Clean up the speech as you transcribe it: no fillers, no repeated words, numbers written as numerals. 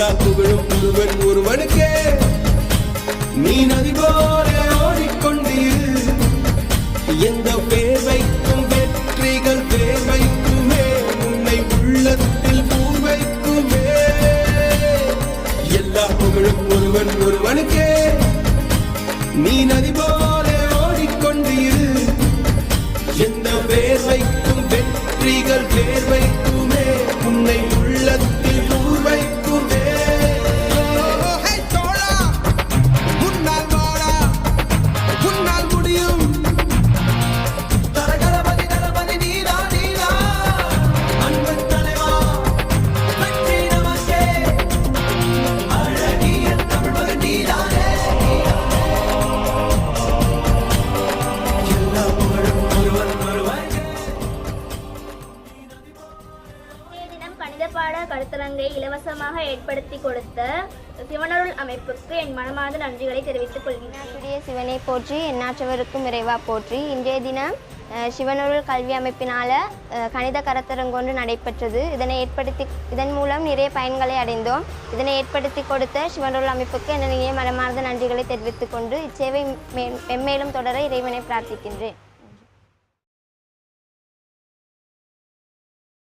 எல்லா புகழும் ஒருவன் ஒருவனுக்கே. நீ நதி போல ஓடிக்கொண்டீர், எந்த பேர் வைக்கும் வெற்றிகள் பேர் வைக்குமே, உன்னை உள்ளத்தில் பூ வைக்குமே. எல்லா புகழும் ஒருவன் ஒருவனுக்கே. நீ நதி போல ஓடிக்கொண்டீர், எந்த பேர் வைக்கும் வெற்றிகள் பேர் வைக்குமே, உன்னை உள்ளத்தில் பூ வைக்குமே. கருத்தரங்கை இலவசமாக ஏற்படுத்தி கொடுத்த சிவனருள் அமைப்புக்கு என் மனமார்ந்த நன்றிகளை தெரிவித்துக் கொள்கிறேன். சிவனை போற்றி, எண்ணாற்றவருக்கும் இறைவா போற்றி. இன்றைய தினம் சிவனருள் கல்வி அமைப்பினால் கணித கருத்தரங்கொன்று நடைபெற்றது. இதன் மூலம் நிறைய பயன்களை அடைந்தோம். இதனை ஏற்படுத்தி கொடுத்த சிவனருள் அமைப்புக்கு என்னுடைய மனமார்ந்த நன்றிகளை தெரிவித்துக் கொண்டு இச்சேவை மென்மேலும் தொடர இறைவனை பிரார்த்திக்கின்றேன்.